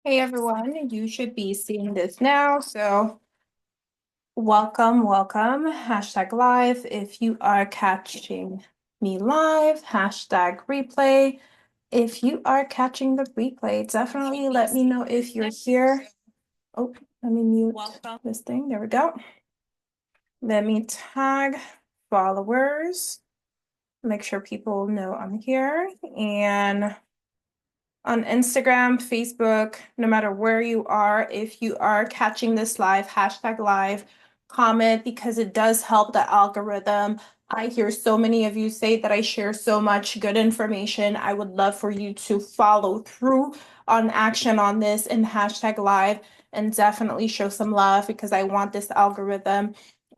Hey everyone, you should be seeing this now. So welcome. Hashtag live. If you are catching me live, hashtag replay. If you are catching the replay, definitely let me know if you're here. Oh, let me mute this thing. There we go. Let me tag followers. Make sure people know I'm here. And on Instagram, Facebook, no matter where you are, if you are catching this live, hashtag live, comment because it does help the algorithm. I hear so many of you say that I share so much good information. I would love for you to follow through on action on this and hashtag live and definitely show some love because I want this algorithm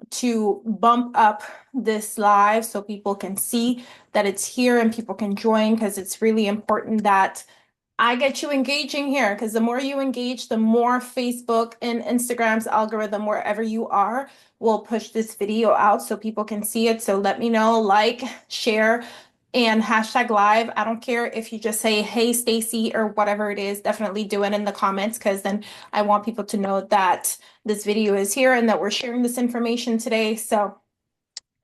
to bump up this live so people can see that it's here and people can join because it's really important that I get you engaging here because the more you engage, the more Facebook and Instagram's algorithm, wherever you are, will push this video out so people can see it. So let me know, like, share, and hashtag live. I don't care if you just say, hey, Stacy, or whatever it is, definitely do it in the comments because then I want people to know that this video is here and that we're sharing this information today. So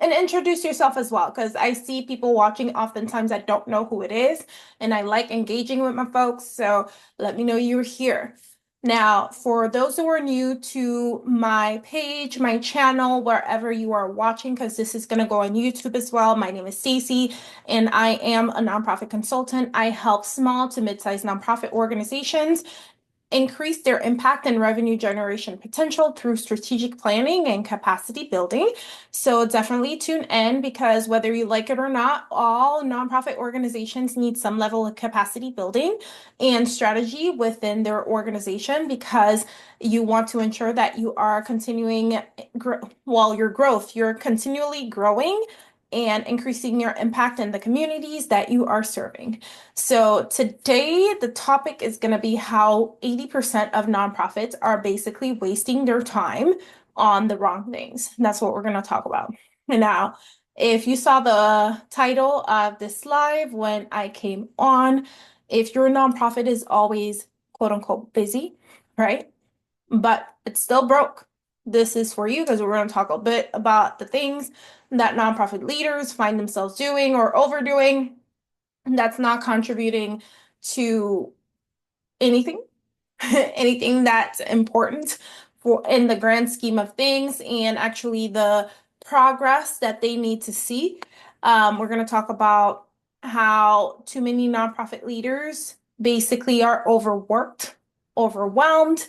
and introduce yourself as well, because I see people watching oftentimes that don't know who it is, and I like engaging with my folks. So let me know you're here. Now, for those who are new to my page, my channel, wherever you are watching, because this is going to go on YouTube as well, my name is Stacy, and I am a nonprofit consultant. I help small to mid-sized nonprofit organizations increase their impact and revenue generation potential through strategic planning and capacity building. So definitely tune in because whether you like it or not, all nonprofit organizations need some level of capacity building and strategy within their organization because you want to ensure that you are continuing, your growth, you're continually growing and increasing your impact in the communities that you are serving. So today the topic is going to be how 80% of nonprofits are basically wasting their time on the wrong things. That's what we're going to talk about. And now, if you saw the title of this live when I came on, if your nonprofit is always quote unquote busy, right? But it's still broke. This is for you because we're going to talk a bit about the things that nonprofit leaders find themselves doing or overdoing that's not contributing to anything, anything that's important for in the grand scheme of things and actually the progress that they need to see. We're going to talk about how too many nonprofit leaders basically are overworked, overwhelmed,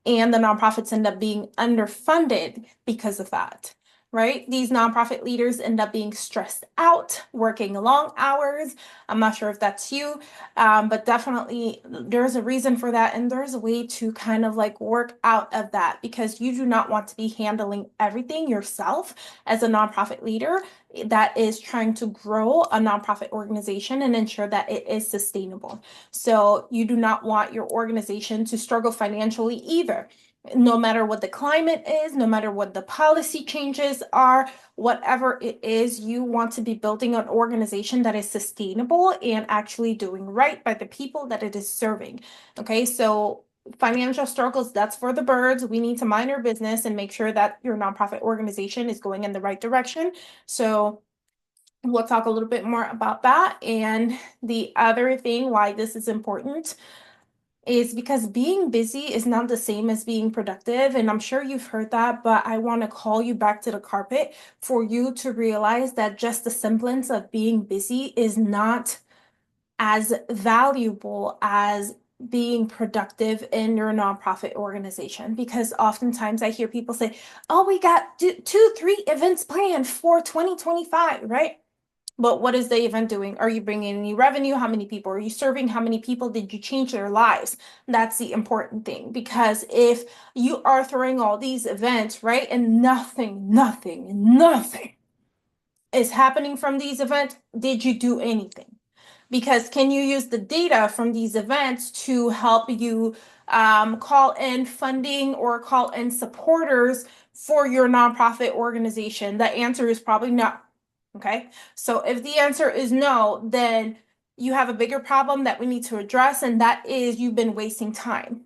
and the nonprofits end up being underfunded because of that. Right? These nonprofit leaders end up being stressed out, working long hours. I'm not sure if that's you, but definitely there's a reason for that, and there's a way to kind of like work out of that because you do not want to be handling everything yourself as a nonprofit leader that is trying to grow a nonprofit organization and ensure that it is sustainable. So you do not want your organization to struggle financially either. No matter what the climate is, no matter what the policy changes are, whatever it is, you want to be building an organization that is sustainable and actually doing right by the people that it is serving. Okay, so financial struggles, that's for the birds. We need to mind our business and make sure that your nonprofit organization is going in the right direction. So we'll talk a little bit more about that. And the other thing why this is important is because being busy is not the same as being productive. And I'm sure you've heard that, but I want to call you back to the carpet for you to realize that just the semblance of being busy is not as valuable as being productive in your nonprofit organization. Because oftentimes I hear people say, oh, we got two, three events planned for 2025, right? But what is the event doing? Are you bringing any revenue? How many people are you serving? How many people did you change their lives? That's the important thing. Because if you are throwing all these events, right, and nothing is happening from these events, did you do anything? Because can you use the data from these events to help you call in funding or call in supporters for your nonprofit organization? The answer is probably no. Okay, so if the answer is no, then you have a bigger problem that we need to address, and that is you've been wasting time.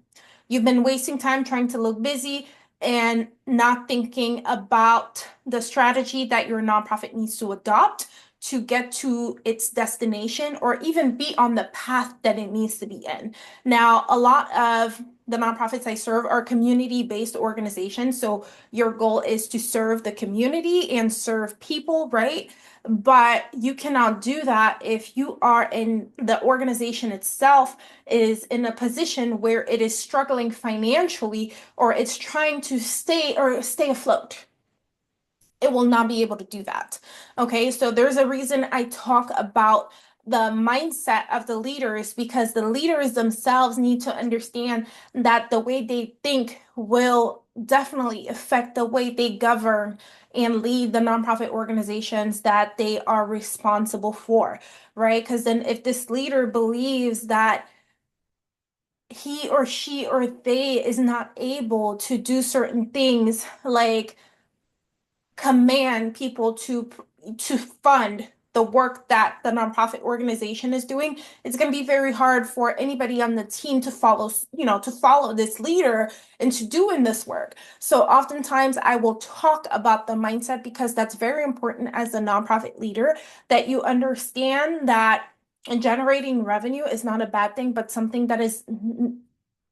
You've been wasting time trying to look busy and not thinking about the strategy that your nonprofit needs to adopt to get to its destination or even be on the path that it needs to be in. Now, a lot of the nonprofits I serve are community-based organizations. So your goal is to serve the community and serve people, right? But you cannot do that if you are in the organization itself is in a position where it is struggling financially or it's trying to stay afloat. It will not be able to do that. Okay, so there's a reason I talk about the mindset of the leaders because the leaders themselves need to understand that the way they think will definitely affect the way they govern and lead the nonprofit organizations that they are responsible for, right? Because then if this leader believes that he or she or they is not able to do certain things like command people to fund the work that the nonprofit organization is doing, it's going to be very hard for anybody on the team to follow, to follow this leader into doing this work. So oftentimes I will talk about the mindset because that's very important as a nonprofit leader, that you understand that generating revenue is not a bad thing, but something that is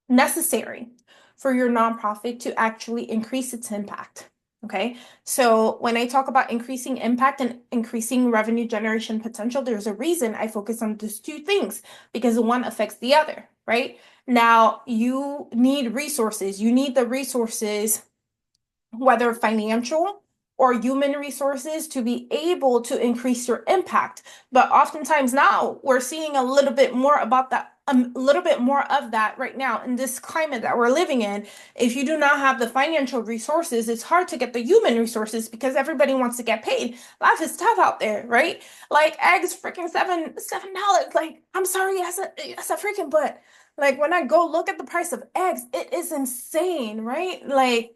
necessary for your nonprofit to actually increase its impact. Okay, so when I talk about increasing impact and increasing revenue generation potential, there's a reason I focus on those two things because one affects the other, right? Now, you need resources. You need the resources, whether financial or human resources, to be able to increase your impact. But oftentimes now we're seeing a little bit more about that, a little bit more of that right now in this climate that we're living in. If you do not have the financial resources, it's hard to get the human resources because everybody wants to get paid. Life is tough out there, right? Like eggs, freaking $7. Like, I'm sorry, as a freaking, but like when I go look at the price of eggs, it is insane, right? Like,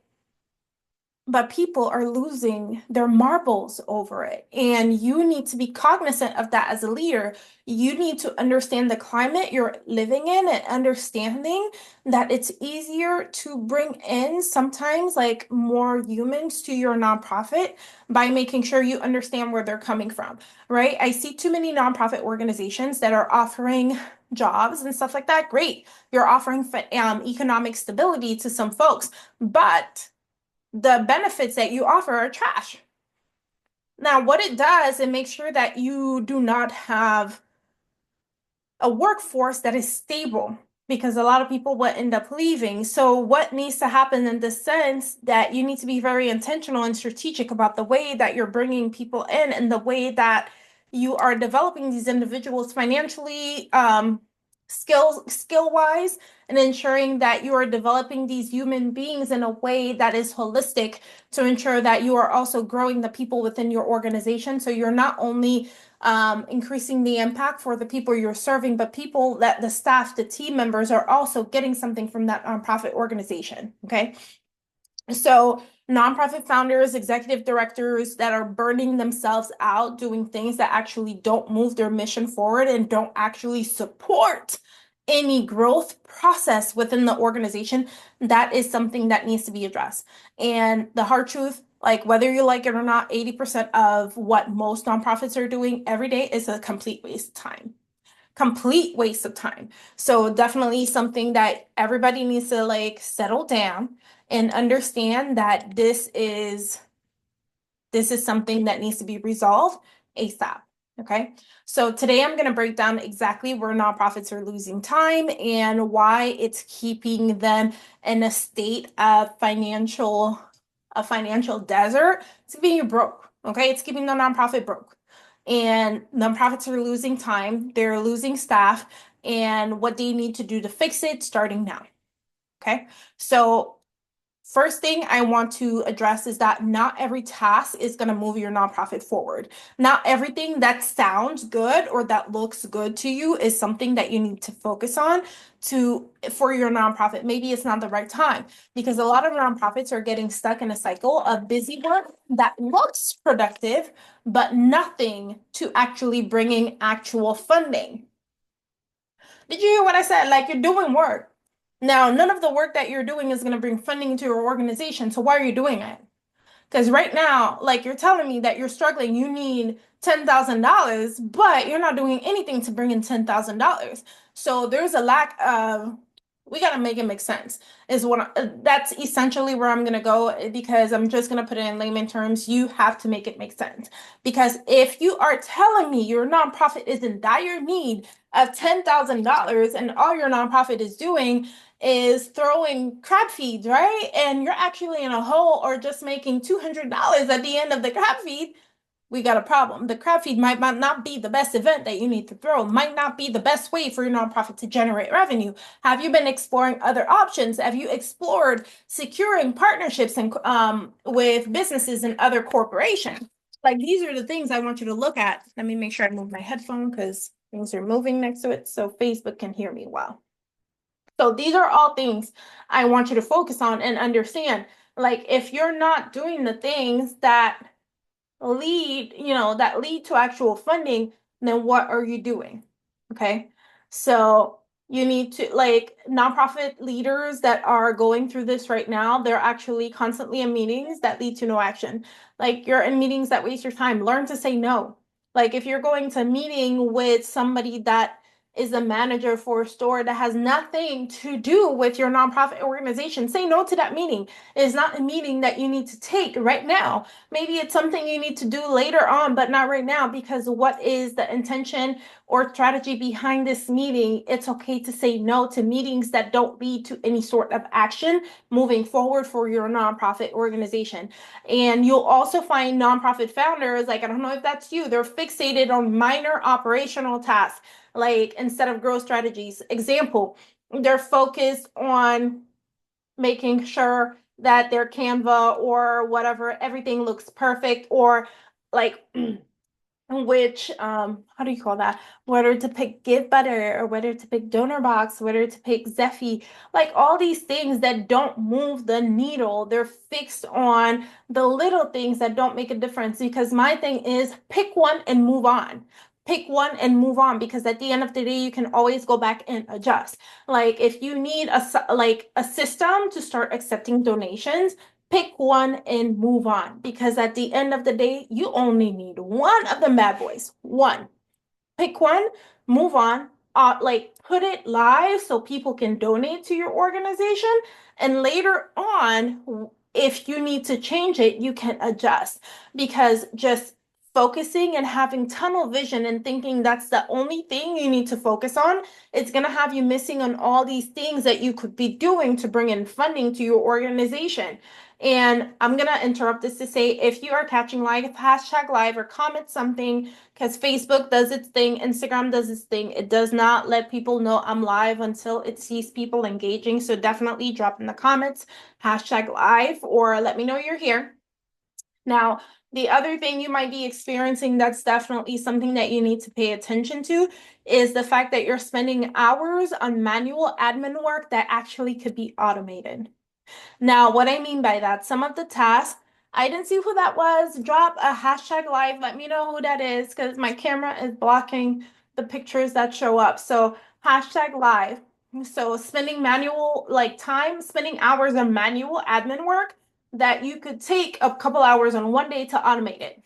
but people are losing their marbles over it. And you need to be cognizant of that as a leader. You need to understand the climate you're living in and understanding that it's easier to bring in sometimes like more humans to your nonprofit by making sure you understand where they're coming from, right? I see too many nonprofit organizations that are offering jobs and stuff like that. Great. You're offering economic stability to some folks, but the benefits that you offer are trash. Now, what it does, it makes sure that you do not have a workforce that is stable because a lot of people will end up leaving. So, what needs to happen in the sense that you need to be very intentional and strategic about the way that you're bringing people in and the way that you are developing these individuals financially, skill wise, and ensuring that you are developing these human beings in a way that is holistic to ensure that you are also growing the people within your organization. So you're not only increasing the impact for the people you're serving, but people that the staff, the team members are also getting something from that nonprofit organization. Okay. So nonprofit founders, executive directors that are burning themselves out doing things that actually don't move their mission forward and don't actually support any growth process within the organization, that is something that needs to be addressed. And the hard truth, like whether you like it or not, 80% of what most nonprofits are doing every day is a complete waste of time. Complete waste of time. So definitely something that everybody needs to like settle down and understand that this is something that needs to be resolved ASAP. Okay. So today I'm going to break down exactly where nonprofits are losing time and why it's keeping them in a state of a financial desert. It's keeping you broke. Okay. It's keeping the nonprofit broke. And nonprofits are losing time, they're losing staff, and what they need to do to fix it starting now. Okay. So first thing I want to address is that not every task is going to move your nonprofit forward. Not everything that sounds good or that looks good to you is something that you need to focus on for your nonprofit. Maybe it's not the right time because a lot of nonprofits are getting stuck in a cycle of busy work that looks productive, but nothing to actually bringing actual funding. Did you hear what I said? Like you're doing work. Now, none of the work that you're doing is going to bring funding to your organization. So why are you doing it? Because right now, like you're telling me that you're struggling, you need $10,000, but you're not doing anything to bring in $10,000. So there's a lack of, we got to make it make sense. That's essentially where I'm going to go because I'm just going to put it in layman terms. You have to make it make sense. Because if you are telling me your nonprofit is in dire need of $10,000 and all your nonprofit is doing is throwing crab feeds, right? And you're actually in a hole or just making $200 at the end of the crab feed, we got a problem. The crab feed might not be the best event that you need to throw, might not be the best way for your nonprofit to generate revenue. Have you been exploring other options? Have you explored securing partnerships and with businesses and other corporations? Like these are the things I want you to look at. Let me make sure I move my headphone because things are moving next to it so Facebook can hear me well. So these are all things I want you to focus on and understand. Like if you're not doing the things that that lead to actual funding, then what are you doing? Okay. So you need to like nonprofit leaders that are going through this right now, they're actually constantly in meetings that lead to no action. Like you're in meetings that waste your time. Learn to say no. Like if you're going to a meeting with somebody that is a manager for a store that has nothing to do with your nonprofit organization, say no to that meeting. It's not a meeting that you need to take right now. Maybe it's something you need to do later on, but not right now, because what is the intention or strategy behind this meeting? It's okay to say no to meetings that don't lead to any sort of action moving forward for your nonprofit organization. And you'll also find nonprofit founders, like, I don't know if that's you, they're fixated on minor operational tasks, like instead of growth strategies. Example, they're focused on making sure that their Canva or whatever, everything looks perfect, or like which how do you call that, whether to pick give butter or whether to pick donor box, whether to pick Zeffy, like all these things that don't move the needle. They're fixed on the little things that don't make a difference, because my thing is pick one and move on. Pick one and move on, because at the end of the day you can always go back and adjust. Like if you need a system to start accepting donations, pick one and move on, because at the end of the day, you only need one of the bad boys. One. Pick one, move on. Like put it live so people can donate to your organization. And later on, if you need to change it, you can adjust. Because just focusing and having tunnel vision and thinking that's the only thing you need to focus on, it's going to have you missing on all these things that you could be doing to bring in funding to your organization. And I'm going to interrupt this to say, if you are catching live, hashtag live or comment something, because Facebook does its thing, Instagram does its thing. It does not let people know I'm live until it sees people engaging. So definitely drop in the comments, hashtag live, or let me know you're here. Now, the other thing you might be experiencing that's definitely something that you need to pay attention to is the fact that you're spending hours on manual admin work that actually could be automated. Now, what I mean by that, some of the tasks, I didn't see who that was. Drop a hashtag live. Let me know who that is, because my camera is blocking the pictures that show up. So hashtag live. So spending manual, like time, spending hours on manual admin work that you could take a couple hours on one day to automate it.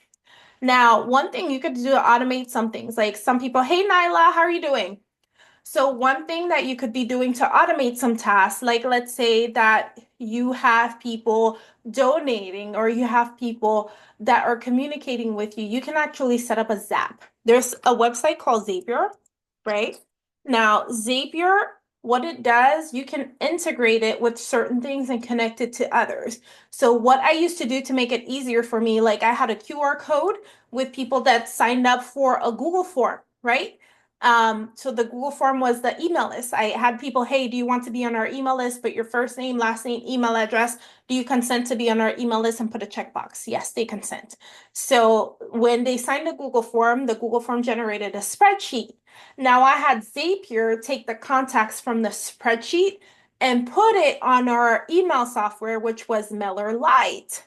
Now, one thing you could do to automate some things, like some people, hey Nyla, how are you doing? So one thing that you could be doing to automate some tasks, like let's say that you have people donating or you have people that are communicating with you, you can actually set up a Zap. There's a website called Zapier, right? Now, Zapier, what it does, you can integrate it with certain things and connect it to others. So what I used to do to make it easier for me, like I had a QR code with people that signed up for a Google form, right? So the Google form was the email list. I had people, hey, do you want to be on our email list? Put your first name, last name, email address. Do you consent to be on our email list, and put a checkbox? Yes, they consent. So when they signed the Google form generated a spreadsheet. Now I had Zapier take the contacts from the spreadsheet and put it on our email software, which was MailerLite.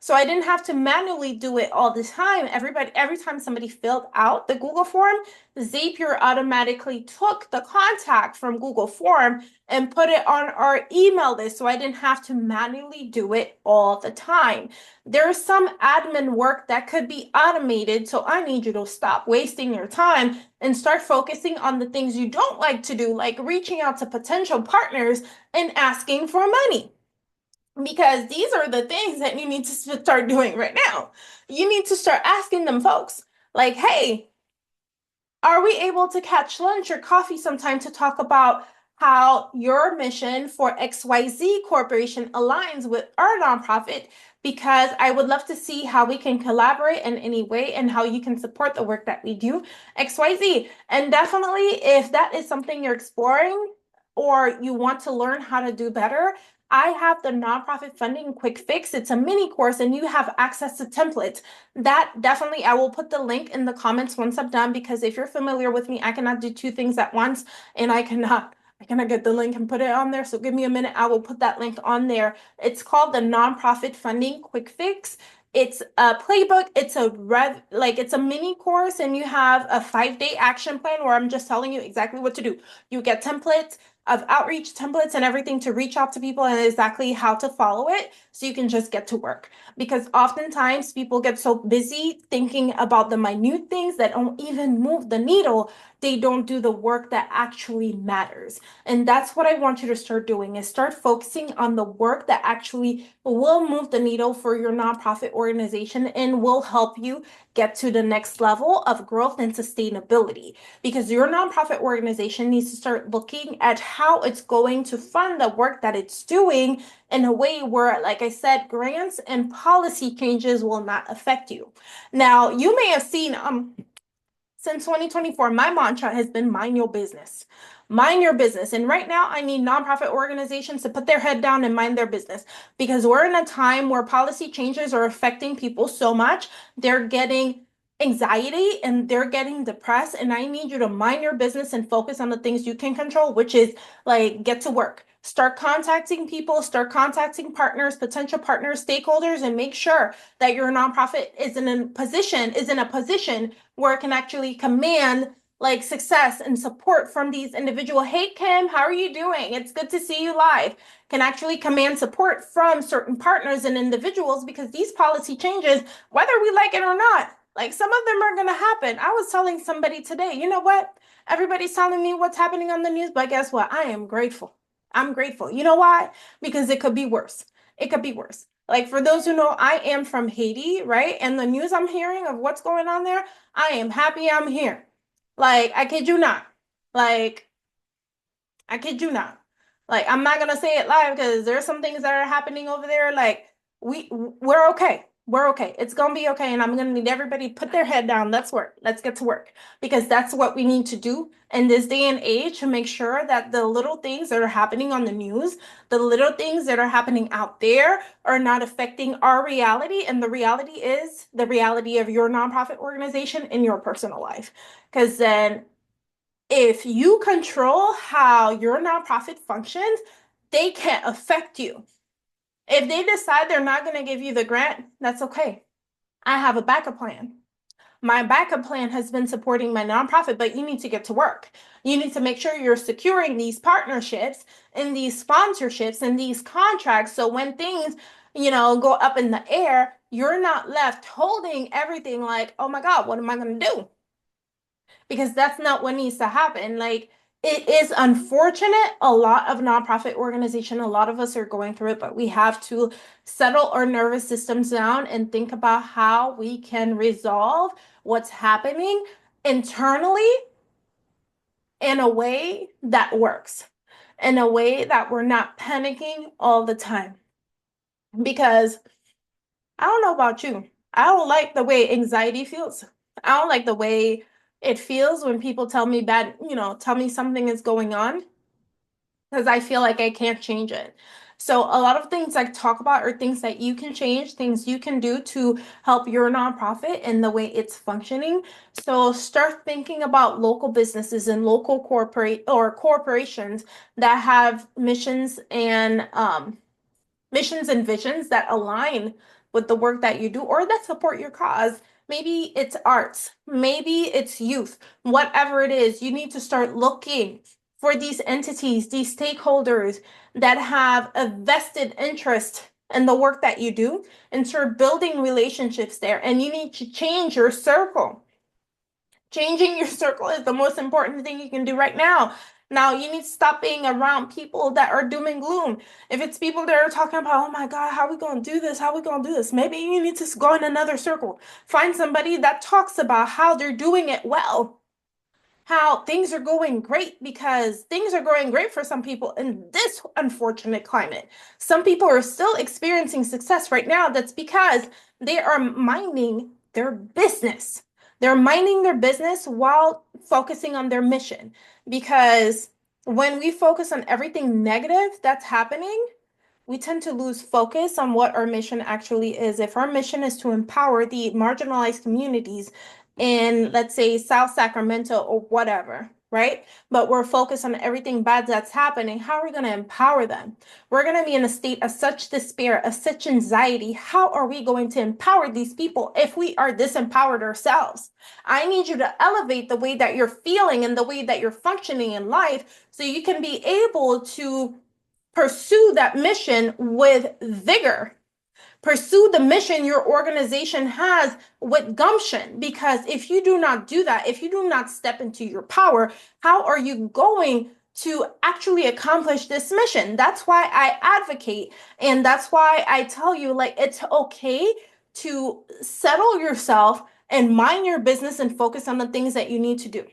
So I didn't have to manually do it all the time. Every time somebody filled out the Google form, Zapier automatically took the contact from Google Form and put it on our email list. So I didn't have to manually do it all the time. There's some admin work that could be automated. So I need you to stop wasting your time and start focusing on the things you don't like to do, like reaching out to potential partners and asking for money. Because these are the things that you need to start doing right now. You need to start asking them folks, like, hey, are we able to catch lunch or coffee sometime to talk about how your mission for XYZ Corporation aligns with our nonprofit? Because I would love to see how we can collaborate in any way and how you can support the work that we do, XYZ. And definitely, if that is something you're exploring or you want to learn how to do better, I have the nonprofit funding quick fix. It's a mini course and you have access to templates. That definitely, I will put the link in the comments once I'm done, because if you're familiar with me, I cannot do two things at once, and I cannot get the link and put it on there. So give me a minute. I will put that link on there. It's called the Nonprofit Funding Quick Fix. It's a playbook. It's a mini course, and you have a 5-day action plan where I'm just telling you exactly what to do. You get templates of outreach templates and everything to reach out to people and exactly how to follow it so you can just get to work. Because oftentimes people get so busy thinking about the minute things that don't even move the needle. They don't do the work that actually matters. And that's what I want you to start doing, is start focusing on the work that actually will move the needle for your nonprofit organization and will help you get to the next level of growth and sustainability. Because your nonprofit organization needs to start looking at how it's going to fund the work that it's doing in a way where, like I said, grants and policy changes will not affect you. Now, you may have seen since 2024, my mantra has been mind your business. Mind your business. And right now, I need nonprofit organizations to put their head down and mind their business, because we're in a time where policy changes are affecting people so much. They're getting anxiety and they're getting depressed. And I need you to mind your business and focus on the things you can control, which is like get to work. Start contacting people, start contacting partners, potential partners, stakeholders, and make sure that your nonprofit is in a position where it can actually command like success and support from these individual. Hey Kim, how are you doing? It's good to see you live. Can actually command support from certain partners and individuals, because these policy changes, whether we like it or not, like some of them are going to happen. I was telling somebody today, you know what? Everybody's telling me what's happening on the news, but guess what? I am grateful. I'm grateful. You know why? Because it could be worse. It could be worse. Like for those who know, I am from Haiti, right? And the news I'm hearing of what's going on there, I am happy I'm here. Like, I kid you not. Like, I kid you not. Like, I'm not gonna say it live because there's some things that are happening over there. Like, we're okay. We're okay. It's gonna be okay. And I'm gonna need everybody to put their head down. Let's work. Let's get to work. Because that's what we need to do in this day and age, to make sure that the little things that are happening on the news, the little things that are happening out there are not affecting our reality. And the reality is the reality of your nonprofit organization in your personal life. Because then if you control how your nonprofit functions, they can't affect you. If they decide they're not going to give you the grant, that's okay. I have a backup plan. My backup plan has been supporting my nonprofit, but you need to get to work. You need to make sure you're securing these partnerships and these sponsorships and these contracts. So when things, go up in the air, you're not left holding everything like, oh my God, what am I going to do? Because that's not what needs to happen. Like, it is unfortunate. A lot of nonprofit organization, a lot of us are going through it, but we have to settle our nervous systems down and think about how we can resolve what's happening internally in a way that works, in a way that we're not panicking all the time. Because I don't know about you. I don't like the way anxiety feels. I don't like the way it feels when people tell me something is going on, because I feel like I can't change it. So a lot of things I talk about are things that you can change, things you can do to help your nonprofit and the way it's functioning. So start thinking about local businesses and local corporations that have missions and visions that align with the work that you do or that support your cause. Maybe it's arts, maybe it's youth, whatever it is, you need to start looking for these entities, these stakeholders that have a vested interest in the work that you do and start building relationships there. And you need to change your circle. Changing your circle is the most important thing you can do right now. Now, you need to stop being around people that are doom and gloom. If it's people that are talking about, oh my God, how are we going to do this? How are we going to do this? Maybe you need to go in another circle. Find somebody that talks about how they're doing it well, how things are going great, because things are going great for some people in this unfortunate climate. Some people are still experiencing success right now. That's because they are minding their business. They're minding their business while focusing on their mission. Because when we focus on everything negative that's happening, we tend to lose focus on what our mission actually is. If our mission is to empower the marginalized communities in, let's say, South Sacramento or whatever, right? But we're focused on everything bad that's happening, how are we going to empower them? We're going to be in a state of such despair, of such anxiety. How are we going to empower these people if we are disempowered ourselves? I need you to elevate the way that you're feeling and the way that you're functioning in life so you can be able to pursue that mission with vigor. Pursue the mission your organization has with gumption. Because if you do not do that, if you do not step into your power, how are you going to actually accomplish this mission? That's why I advocate. And that's why I tell you, like, it's okay to settle yourself and mind your business and focus on the things that you need to do.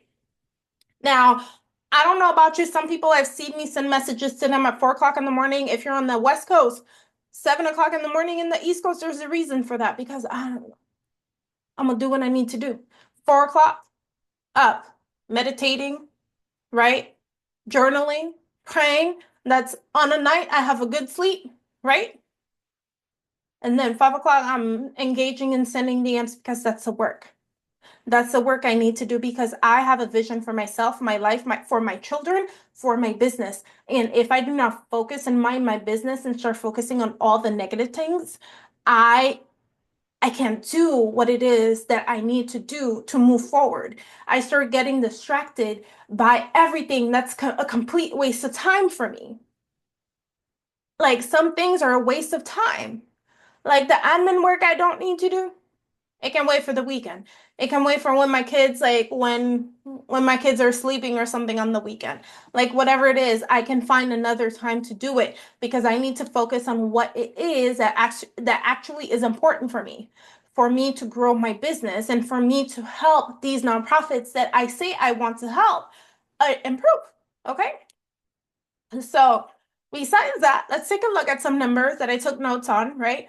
Now, I don't know about you. Some people have seen me send messages to them at 4 o'clock in the morning. If you're on the West Coast, 7 o'clock in the morning in the East Coast, there's a reason for that because I'm gonna do what I need to do. 4 o'clock up, meditating, right? Journaling, praying. That's on a night I have a good sleep, right? And then 5 o'clock, I'm engaging in sending DMs because that's the work. That's the work I need to do because I have a vision for myself, my life, for my children, for my business. And if I do not focus and mind my business and start focusing on all the negative things, I can't do what it is that I need to do to move forward. I start getting distracted by everything that's a complete waste of time for me. Like some things are a waste of time. Like the admin work I don't need to do. It can wait for the weekend. It can wait for when my kids, like when my kids are sleeping or something on the weekend. Like whatever it is, I can find another time to do it because I need to focus on what it is that actually is important for me to grow my business and for me to help these nonprofits that I say I want to help improve. Okay? So besides that, let's take a look at some numbers that I took notes on, right?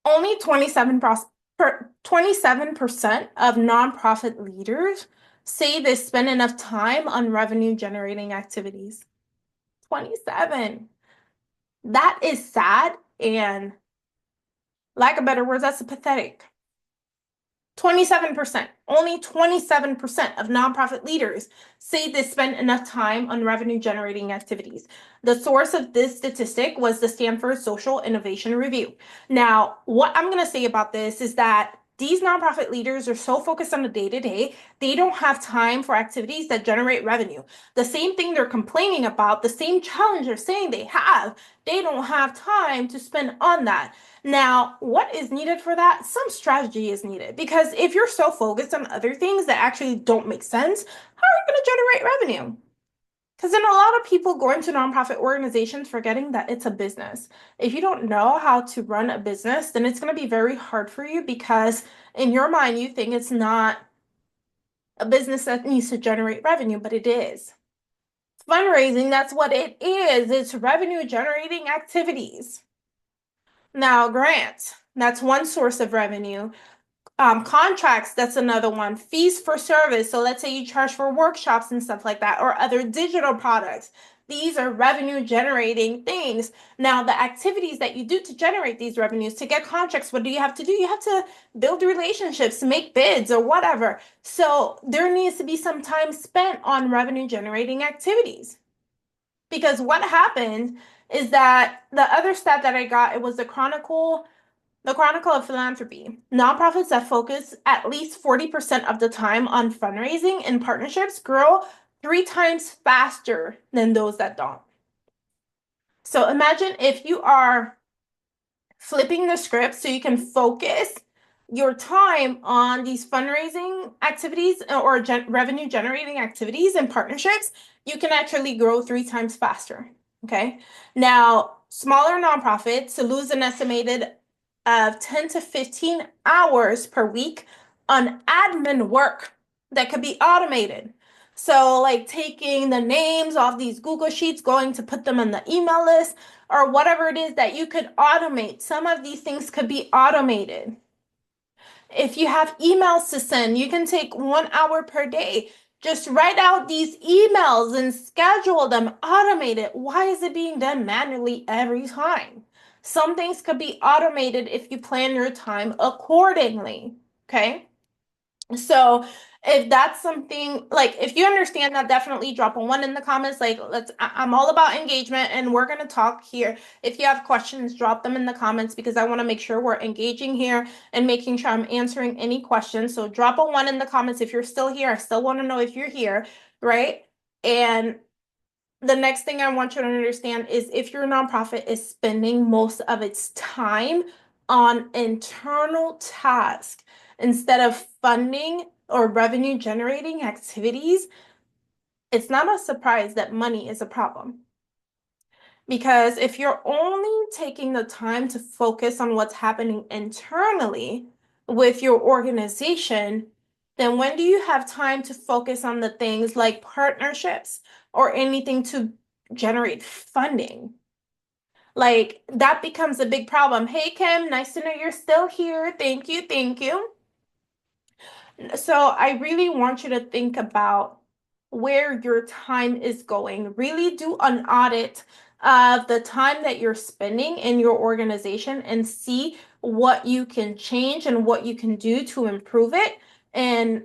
Only 27% of nonprofit leaders say they spend enough time on revenue generating activities. 27. That is sad and, lack of better words, that's pathetic. 27%, only 27% of nonprofit leaders say they spend enough time on revenue generating activities. The source of this statistic was the Stanford Social Innovation Review. Now, what I'm going to say about this is that these nonprofit leaders are so focused on the day-to-day, they don't have time for activities that generate revenue. The same thing they're complaining about, the same challenge they're saying they have, they don't have time to spend on that. Now, what is needed for that? Some strategy is needed because if you're so focused on other things that actually don't make sense, how are you going to generate revenue? Because then a lot of people go into nonprofit organizations forgetting that it's a business. If you don't know how to run a business, then it's going to be very hard for you because in your mind, you think it's not a business that needs to generate revenue, but it is. Fundraising, that's what it is. It's revenue generating activities. Now, grants, that's one source of revenue. Contracts, that's another one. Fees for service. So let's say you charge for workshops and stuff like that, or other digital products. These are revenue generating things. Now, the activities that you do to generate these revenues, to get contracts, what do you have to do? You have to build relationships, make bids or whatever. So there needs to be some time spent on revenue generating activities. Because what happened is that the other stat that I got, it was the Chronicle The Chronicle of Philanthropy. Nonprofits that focus at least 40% of the time on fundraising and partnerships grow 3 times faster than those that don't. So imagine if you are flipping the script so you can focus your time on these fundraising activities or revenue generating activities and partnerships, you can actually grow 3 times faster. Okay. Now, smaller nonprofits lose an estimated of 10 to 15 hours per week on admin work that could be automated. So, like taking the names off these Google Sheets, going to put them in the email list, or whatever it is that you could automate. Some of these things could be automated. If you have emails to send, you can take 1 hour per day. Just write out these emails and schedule them, automate it. Why is it being done manually every time? Some things could be automated if you plan your time accordingly. Okay. So if that's something like if you understand that, definitely drop a 1 in the comments. Like I'm all about engagement and we're gonna talk here. If you have questions, drop them in the comments because I want to make sure we're engaging here and making sure I'm answering any questions. So drop a 1 in the comments if you're still here. I still want to know if you're here, right? And the next thing I want you to understand is if your nonprofit is spending most of its time on internal tasks instead of funding or revenue generating activities, it's not a surprise that money is a problem. Because if you're only taking the time to focus on what's happening internally with your organization, then when do you have time to focus on the things like partnerships or anything to generate funding? Like that becomes a big problem. Hey, Kim, nice to know you're still here. Thank you. Thank you. So I really want you to think about where your time is going. Really do an audit of the time that you're spending in your organization and see what you can change and what you can do to improve it and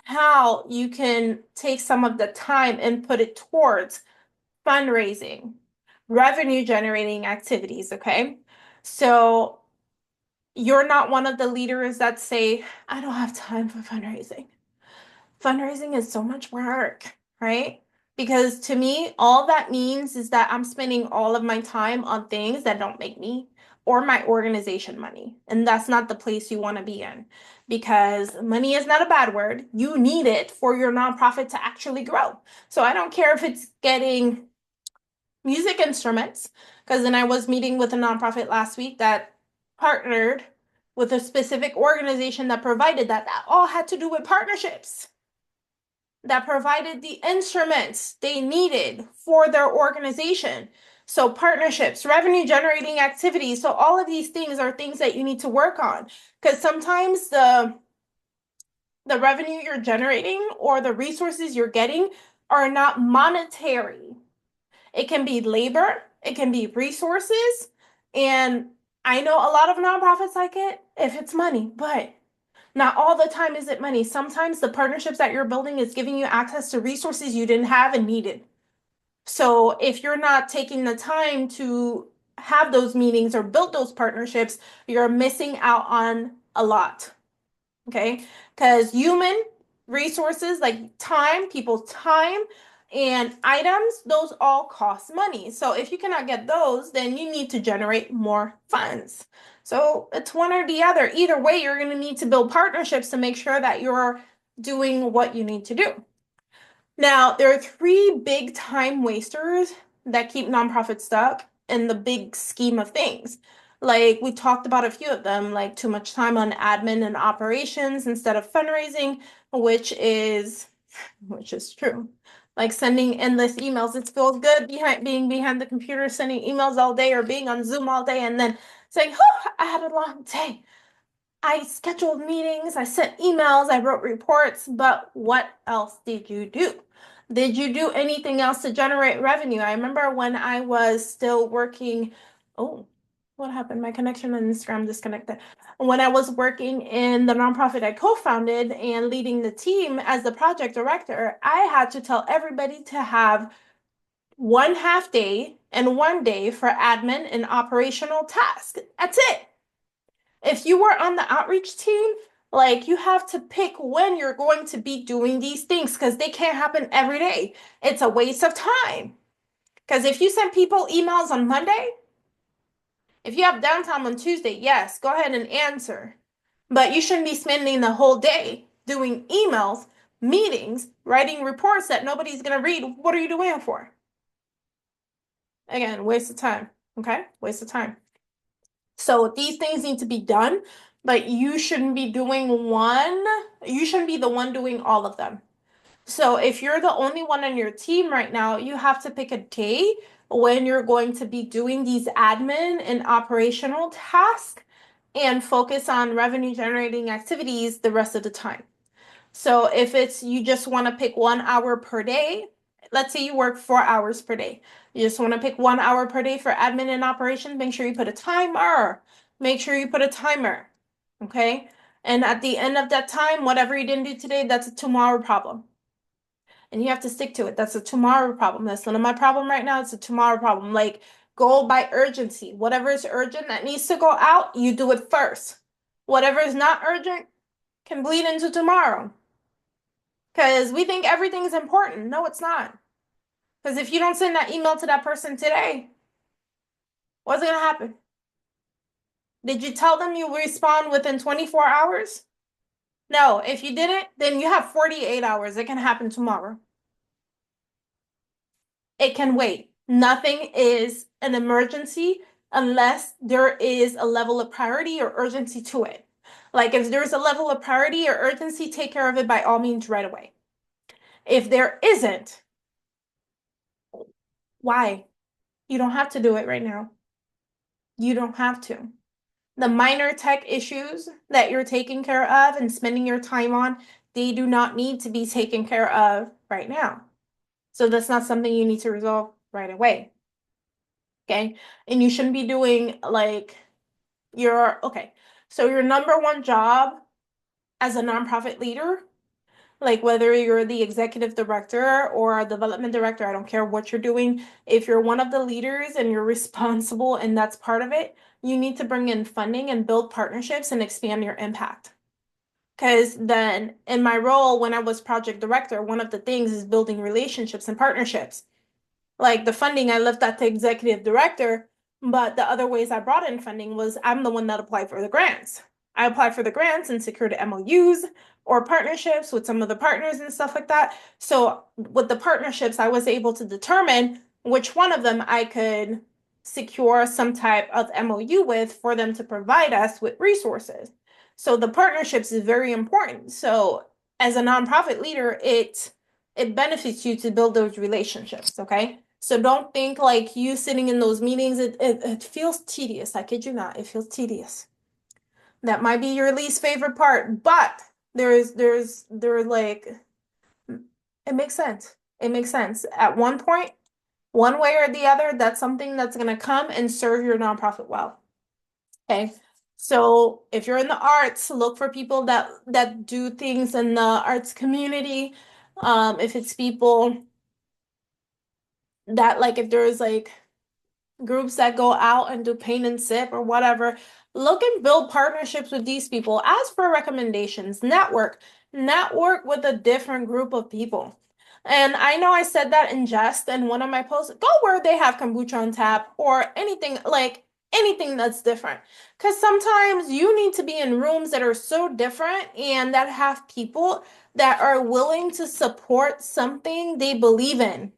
how you can take some of the time and put it towards fundraising, revenue generating activities, okay? So you're not one of the leaders that say, I don't have time for fundraising. Fundraising is so much work, right? Because to me, all that means is that I'm spending all of my time on things that don't make me or my organization money. And that's not the place you want to be in because money is not a bad word. You need it for your nonprofit to actually grow. So I don't care if it's getting music instruments, because then I was meeting with a nonprofit last week that partnered with a specific organization that provided that. That all had to do with partnerships that provided the instruments they needed for their organization. So partnerships, revenue generating activities. So all of these things are things that you need to work on because sometimes the revenue you're generating or the resources you're getting are not monetary. It can be labor, it can be resources, and I know a lot of nonprofits like it if it's money, but not all the time is it money. Sometimes the partnerships that you're building is giving you access to resources you didn't have and needed. So if you're not taking the time to have those meetings or build those partnerships, you're missing out on a lot. Okay? Because human resources like time, people's time, and items, those all cost money. So if you cannot get those, then you need to generate more funds. So it's one or the other. Either way, you're going to need to build partnerships to make sure that you're doing what you need to do. Now, there are 3 big time wasters that keep nonprofits stuck in the big scheme of things. Like we talked about a few of them, like too much time on admin and operations instead of fundraising, which is true. Like sending endless emails. It feels good being behind the computer, sending emails all day or being on Zoom all day and then saying, oh, I had a long day. I scheduled meetings, I sent emails, I wrote reports, but what else did you do? Did you do anything else to generate revenue? I remember when I was still working, oh, what happened? My connection on Instagram disconnected. When I was working in the nonprofit I co-founded and leading the team as the project director, I had to tell everybody to have 1 half day and 1 day for admin and operational tasks. That's it. If you were on the outreach team, like you have to pick when you're going to be doing these things because they can't happen every day. It's a waste of time. Because if you send people emails on Monday, if you have downtime on Tuesday, yes, go ahead and answer. But you shouldn't be spending the whole day doing emails, meetings, writing reports that nobody's going to read. What are you doing it for? Again, waste of time. Okay? Waste of time. So these things need to be done, but you shouldn't be doing one. You shouldn't be the one doing all of them. So if you're the only one on your team right now, you have to pick a day when you're going to be doing these admin and operational tasks and focus on revenue generating activities the rest of the time. So if it's you just want to pick 1 hour per day, let's say you work 4 hours per day. You just want to pick 1 hour per day for admin and operations, make sure you put a timer. Make sure you put a timer. Okay? And at the end of that time, whatever you didn't do today, that's a tomorrow problem. And you have to stick to it. That's a tomorrow problem. That's none of my problem right now. It's a tomorrow problem. Like, go by urgency. Whatever is urgent that needs to go out, you do it first. Whatever is not urgent can bleed into tomorrow. Because we think everything is important. No, it's not. Because if you don't send that email to that person today, what's going to happen? Did you tell them you respond within 24 hours? No, if you didn't, then you have 48 hours. It can happen tomorrow. It can wait. Nothing is an emergency unless there is a level of priority or urgency to it. Like if there's a level of priority or urgency, take care of it by all means right away. If there isn't, why? You don't have to do it right now. You don't have to. The minor tech issues that you're taking care of and spending your time on, they do not need to be taken care of right now. So that's not something you need to resolve right away. Okay. And you shouldn't be doing like okay. So your number one job as a nonprofit leader, like whether you're the executive director or a development director, I don't care what you're doing. If you're one of the leaders and you're responsible and that's part of it, you need to bring in funding and build partnerships and expand your impact. Because then in my role, when I was project director, one of the things is building relationships and partnerships. Like the funding, I left that to executive director, but the other ways I brought in funding was I'm the one that applied for the grants. I applied for the grants and secured MOUs or partnerships with some of the partners and stuff like that. So with the partnerships, I was able to determine which one of them I could secure some type of MOU with for them to provide us with resources. So the partnerships is very important. So as a nonprofit leader, it benefits you to build those relationships, okay? So don't think like you sitting in those meetings, it feels tedious. I kid you not, it feels tedious. That might be your least favorite part, but there like it makes sense. It makes sense. At one point, one way or the other, that's something that's gonna come and serve your nonprofit well. Okay. So if you're in the arts, look for people that do things in the arts community. If it's people that like if there's like groups that go out and do paint and sip or whatever, look and build partnerships with these people. Ask for recommendations, network with a different group of people. And I know I said that in jest in one of my posts. Go where they have kombucha on tap or anything like anything that's different. Because sometimes you need to be in rooms that are so different and that have people that are willing to support something they believe in.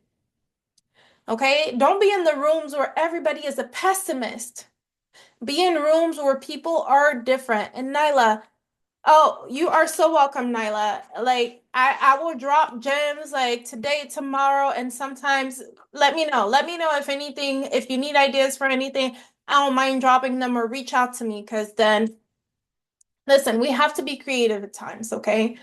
Okay? Don't be in the rooms where everybody is a pessimist. Be in rooms where people are different. And Nyla, oh, you are so welcome, Nyla. Like I will drop gems like today, tomorrow, and sometimes let me know. Let me know if anything, if you need ideas for anything. I don't mind dropping them or reach out to me because then listen, we have to be creative at times, okay?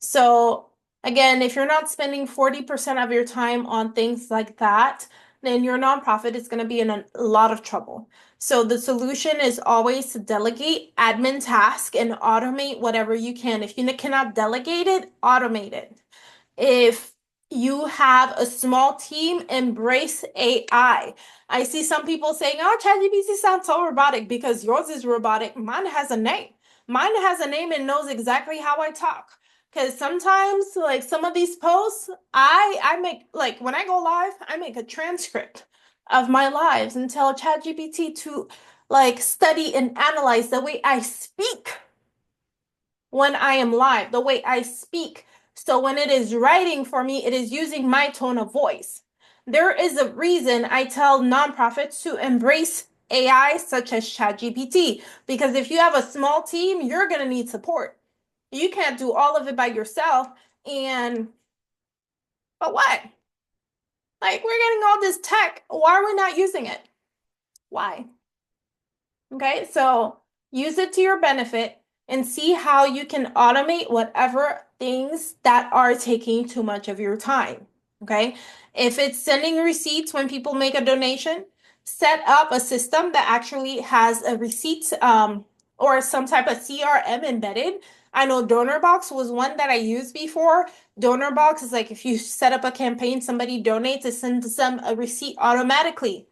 So again, if you're not spending 40% of your time on things like that, then your nonprofit is going to be in a lot of trouble. So the solution is always to delegate admin tasks and automate whatever you can. If you cannot delegate it, automate it. If you have a small team, embrace AI. I see some people saying, oh, ChatGPT sounds so robotic because yours is robotic. Mine has a name. Mine has a name and knows exactly how I talk. Because sometimes, like some of these posts, I make like when I go live, I make a transcript of my lives and tell ChatGPT to like study and analyze the way I speak when I am live, the way I speak. So when it is writing for me, it is using my tone of voice. There is a reason I tell nonprofits to embrace AI such as ChatGPT, because if you have a small team, you're going to need support. You can't do all of it by yourself. And, but what? Like, we're getting all this tech. Why are we not using it? Why? Okay, so use it to your benefit and see how you can automate whatever things that are taking too much of your time. Okay, if it's sending receipts when people make a donation, set up a system that actually has a receipt or some type of CRM embedded. I know DonorBox was one that I used before. DonorBox is like if you set up a campaign, somebody donates, it sends them a receipt automatically.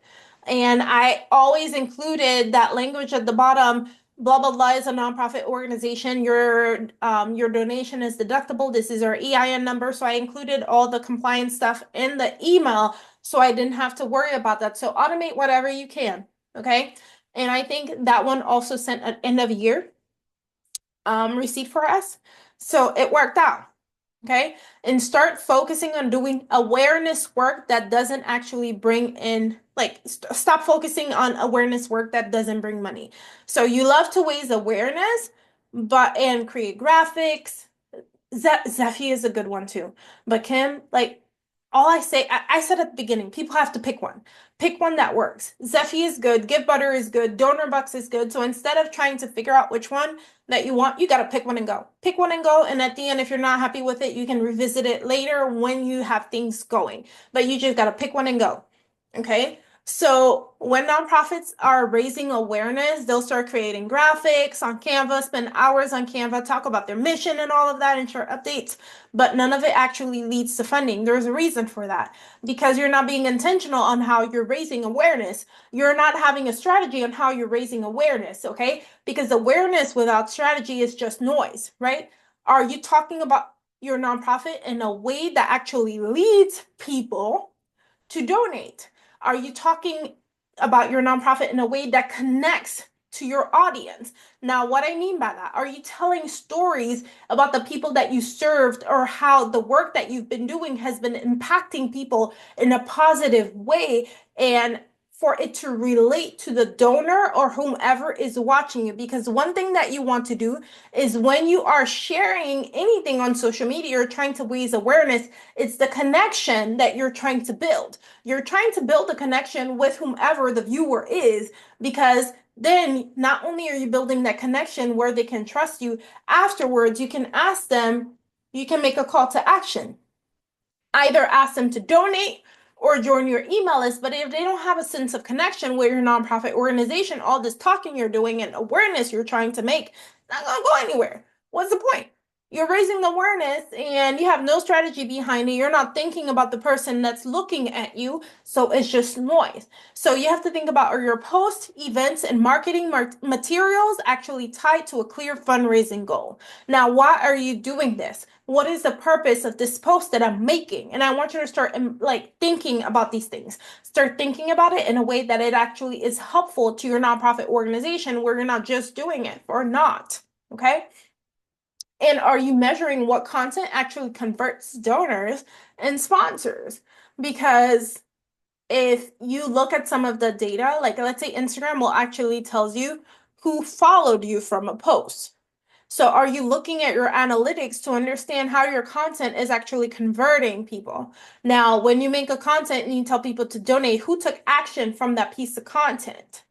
And I always included that language at the bottom. Blah blah blah is a nonprofit organization. Your donation is deductible. This is our EIN number. So I included all the compliance stuff in the email, so I didn't have to worry about that. So automate whatever you can. Okay. And I think that one also sent an end of year receipt for us. So it worked out. Okay. And start focusing on doing awareness work that doesn't actually bring in, like, stop focusing on awareness work that doesn't bring money. So you love to raise awareness, but and create graphics. Zeffy is a good one too. But Kim, like all I said at the beginning, people have to pick one. Pick one that works. Zeffy is good. Give Butter is good. Donor Bucks is good. So instead of trying to figure out which one that you want, you got to pick one and go. Pick one and go. And at the end, if you're not happy with it, you can revisit it later when you have things going. But you just got to pick one and go. Okay. So when nonprofits are raising awareness, they'll start creating graphics on Canva, spend hours on Canva, talk about their mission and all of that and share updates, but none of it actually leads to funding. There's a reason for that because you're not being intentional on how you're raising awareness. You're not having a strategy on how you're raising awareness, okay? Because awareness without strategy is just noise, right? Are you talking about your nonprofit in a way that actually leads people to donate? Are you talking about your nonprofit in a way that connects to your audience? Now, what I mean by that, are you telling stories about the people that you served or how the work that you've been doing has been impacting people in a positive way and for it to relate to the donor or whomever is watching you? Because one thing that you want to do is when you are sharing anything on social media or trying to raise awareness, it's the connection that you're trying to build. You're trying to build a connection with whomever the viewer is, because then not only are you building that connection where they can trust you, afterwards you can ask them, you can make a call to action. Either ask them to donate or join your email list. But if they don't have a sense of connection with your nonprofit organization, all this talking you're doing and awareness you're trying to make, not going to go anywhere. What's the point? You're raising awareness and you have no strategy behind it. You're not thinking about the person that's looking at you. So it's just noise. So you have to think about, are your posts, events, and marketing materials actually tied to a clear fundraising goal? Now, why are you doing this? What is the purpose of this post that I'm making? And I want you to start like thinking about these things. Start thinking about it in a way that it actually is helpful to your nonprofit organization where you're not just doing it or not. Okay. And are you measuring what content actually converts donors and sponsors? Because if you look at some of the data, like let's say Instagram will actually tells you who followed you from a post. So are you looking at your analytics to understand how your content is actually converting people? Now, when you make a content and you tell people to donate, who took action from that piece of content?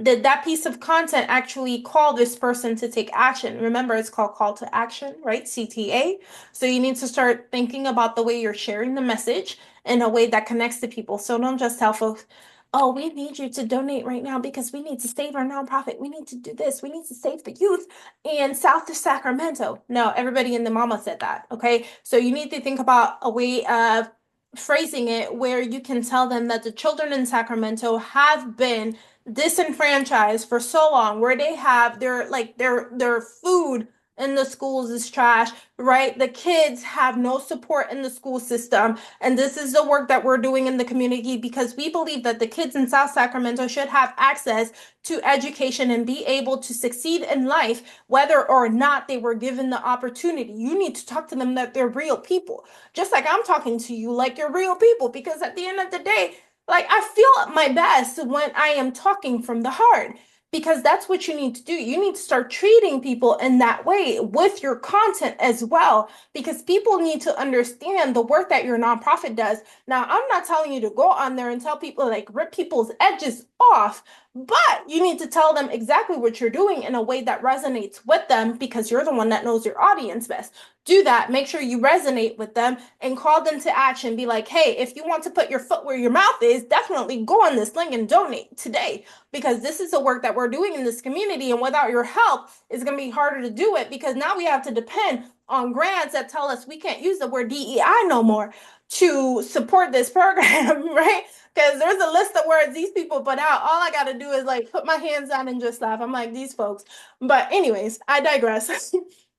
Did that piece of content actually call this person to take action? Remember, it's called call to action, right? CTA. So you need to start thinking about the way you're sharing the message in a way that connects to people. So don't just tell folks, oh, we need you to donate right now because we need to save our nonprofit. We need to do this. We need to save the youth in South of Sacramento. No, everybody in the mama said that. Okay. So you need to think about a way of phrasing it where you can tell them that the children in Sacramento have been disenfranchised for so long, where they have their food in the schools is trash, right? The kids have no support in the school system. And this is the work that we're doing in the community because we believe that the kids in South Sacramento should have access to education and be able to succeed in life, whether or not they were given the opportunity. You need to talk to them that they're real people, just like I'm talking to you like you're real people, because at the end of the day, like I feel at my best when I am talking from the heart, because that's what you need to do. You need to start treating people in that way with your content as well, because people need to understand the work that your nonprofit does. Now, I'm not telling you to go on there and tell people, like, rip people's edges off, but you need to tell them exactly what you're doing in a way that resonates with them, because you're the one that knows your audience best. Do that. Make sure you resonate with them and call them to action. Be like, hey, if you want to put your foot where your mouth is, definitely go on this link and donate today, because this is the work that we're doing in this community. And without your help, it's going to be harder to do it, because now we have to depend on grants that tell us we can't use the word DEI no more to support this program, right? Because there's a list of words these people put out. All I got to do is like put my hands down and just laugh. I'm like, these folks. But, anyways, I digress.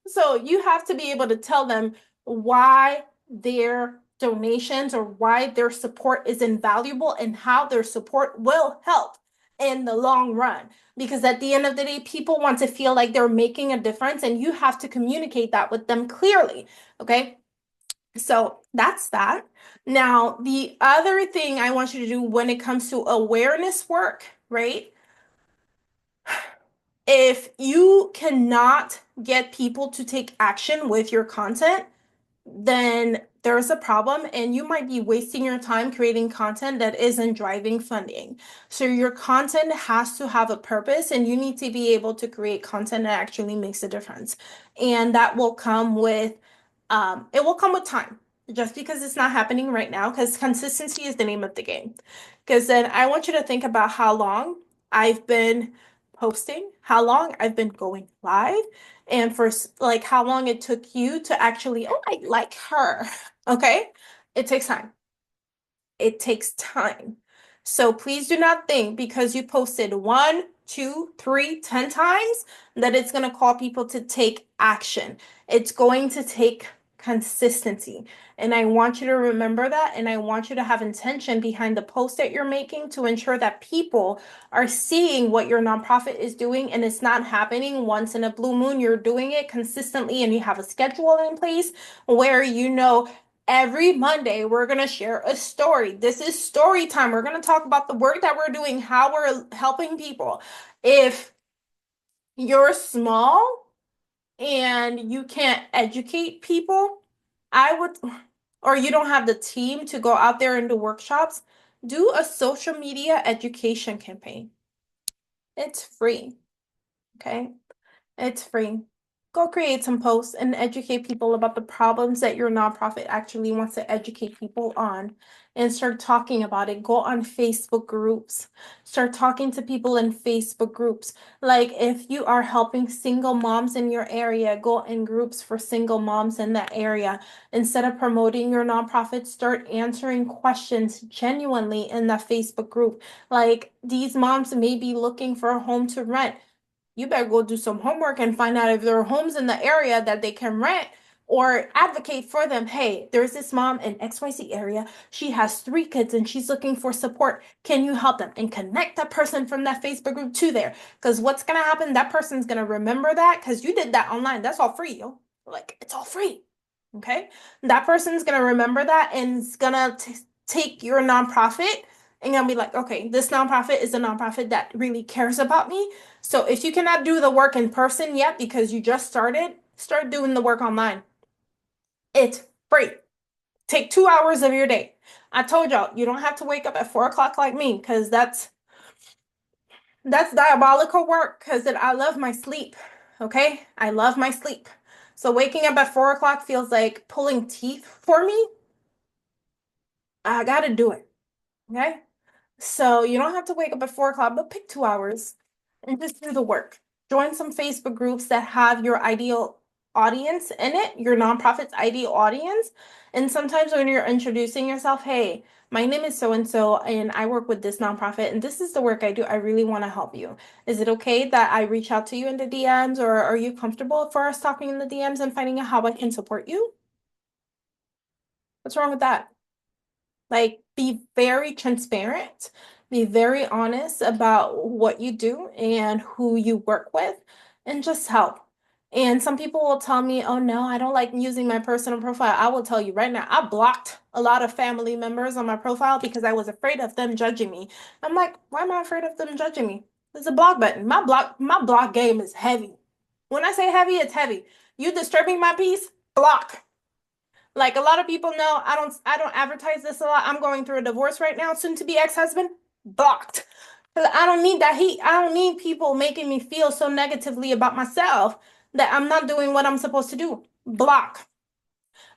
So you have to be able to tell them why their donations or why their support is invaluable and how their support will help in the long run. Because at the end of the day, people want to feel like they're making a difference, and you have to communicate that with them clearly. Okay. So that's that. Now, the other thing I want you to do when it comes to awareness work, right? If you cannot get people to take action with your content, then there's a problem, and you might be wasting your time creating content that isn't driving funding. So your content has to have a purpose, and you need to be able to create content that actually makes a difference. And that will come with it will come with time. Just because it's not happening right now, because consistency is the name of the game. Because then I want you to think about how long I've been posting, how long I've been going live, and for like how long it took you to actually, oh, I like her. Okay? It takes time. It takes time. So please do not think because you posted one, two, three, 10 times that it's going to call people to take action. It's going to take consistency. And I want you to remember that. And I want you to have intention behind the post that you're making to ensure that people are seeing what your nonprofit is doing. And it's not happening once in a blue moon. You're doing it consistently, and you have a schedule in place where you know every Monday, we're going to share a story. This is story time. We're going to talk about the work that we're doing, how we're helping people. If you're small and you can't educate people, I would, or you don't have the team to go out there and do workshops, do a social media education campaign. It's free. Okay. It's free. Go create some posts and educate people about the problems that your nonprofit actually wants to educate people on, and start talking about it. Go on Facebook groups. Start talking to people in Facebook groups. Like if you are helping single moms in your area, go in groups for single moms in that area. Instead of promoting your nonprofit, start answering questions genuinely in that Facebook group. Like these moms may be looking for a home to rent. You better go do some homework and find out if there are homes in the area that they can rent, or advocate for them. Hey, there's this mom in XYZ area. She has 3 kids and she's looking for support. Can you help them? And connect that person from that Facebook group to there. Because what's going to happen? That person's going to remember that because you did that online. That's all free, yo. Like, it's all free. Okay. That person's going to remember that and it's going to take your nonprofit and gonna be like, okay, this nonprofit is a nonprofit that really cares about me. So if you cannot do the work in person yet because you just started, start doing the work online. It's free. Take 2 hours of your day. I told y'all, you don't have to wake up at 4 o'clock like me, because that's diabolical work, because I love my sleep. Okay? I love my sleep. So waking up at 4 o'clock feels like pulling teeth for me. I gotta do it. Okay? So you don't have to wake up at 4 o'clock, but pick 2 hours and just do the work. Join some Facebook groups that have your ideal audience in it, your nonprofit's ideal audience. And sometimes when you're introducing yourself, hey, my name is so and so, and I work with this nonprofit, and this is the work I do. I really want to help you. Is it okay that I reach out to you in the DMs, or are you comfortable for us talking in the DMs and finding out how I can support you? What's wrong with that? Like, be very transparent, be very honest about what you do and who you work with, and just help. And some people will tell me, oh no, I don't like using my personal profile. I will tell you right now, I blocked a lot of family members on my profile because I was afraid of them judging me. I'm like, why am I afraid of them judging me? There's a block button. My block game is heavy. When I say heavy, it's heavy. You disturbing my peace? Block. Like a lot of people know, I don't advertise this a lot. I'm going through a divorce right now, soon to be ex-husband, blocked. Because I don't need that heat. I don't need people making me feel so negatively about myself that I'm not doing what I'm supposed to do. Block.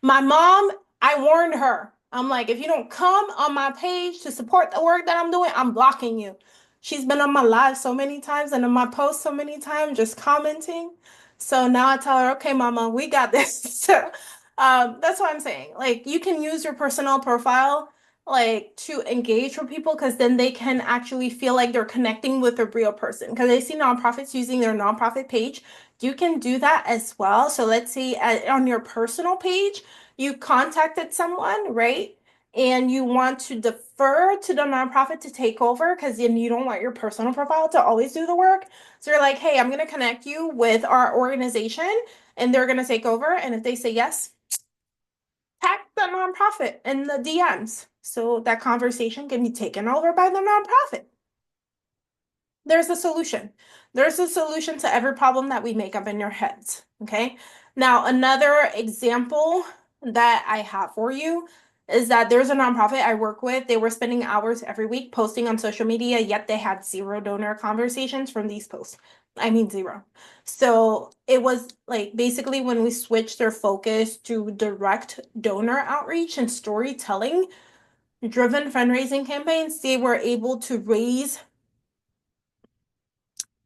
My mom, I warned her. I'm like, if you don't come on my page to support the work that I'm doing, I'm blocking you. She's been on my live so many times and on my posts so many times, just commenting. So now I tell her, okay, mama, we got this. So that's what I'm saying. Like, you can use your personal profile like to engage with people because then they can actually feel like they're connecting with a real person. Because I see nonprofits using their nonprofit page. You can do that as well. So let's say on your personal page, you contacted someone, right? And you want to defer to the nonprofit to take over because then you don't want your personal profile to always do the work. So you're like, hey, I'm going to connect you with our organization and they're going to take over. And if they say yes, tag the nonprofit in the DMs so that conversation can be taken over by the nonprofit. There's a solution. There's a solution to every problem that we make up in your heads. Okay. Now, another example that I have for you is that there's a nonprofit I work with. They were spending hours every week posting on social media, yet they had zero donor conversations from these posts. I mean, zero. So it was like basically when we switched their focus to direct donor outreach and storytelling driven fundraising campaigns, they were able to raise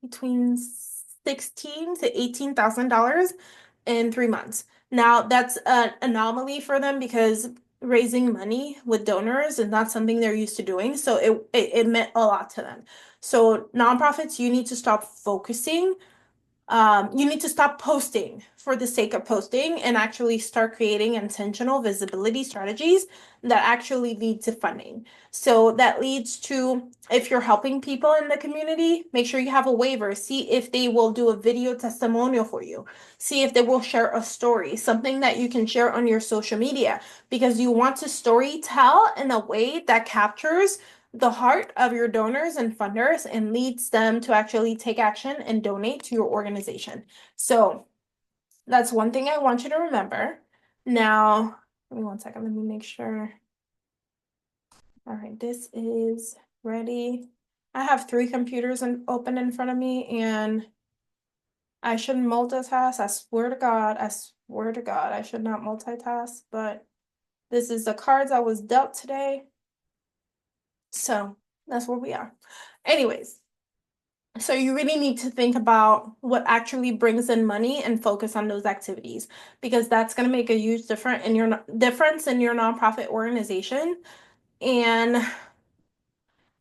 between 16 to $18,000 in 3 months. Now that's an anomaly for them because raising money with donors is not something they're used to doing. So it meant a lot to them. So nonprofits, you need to stop focusing you need to stop posting for the sake of posting and actually start creating intentional visibility strategies that actually lead to funding. So that leads to if you're helping people in the community, make sure you have a waiver. See if they will do a video testimonial for you. See if they will share a story, something that you can share on your social media because you want to story tell in a way that captures the heart of your donors and funders and leads them to actually take action and donate to your organization. So that's one thing I want you to remember. Now, give me 1 second. Let me make sure. All right, this is ready. I have 3 computers open in front of me and I shouldn't multitask. I swear to God, I swear to God, I should not multitask, but this is the cards I was dealt today. So that's where we are. Anyways, so you really need to think about what actually brings in money and focus on those activities because that's going to make a huge difference in your nonprofit organization. And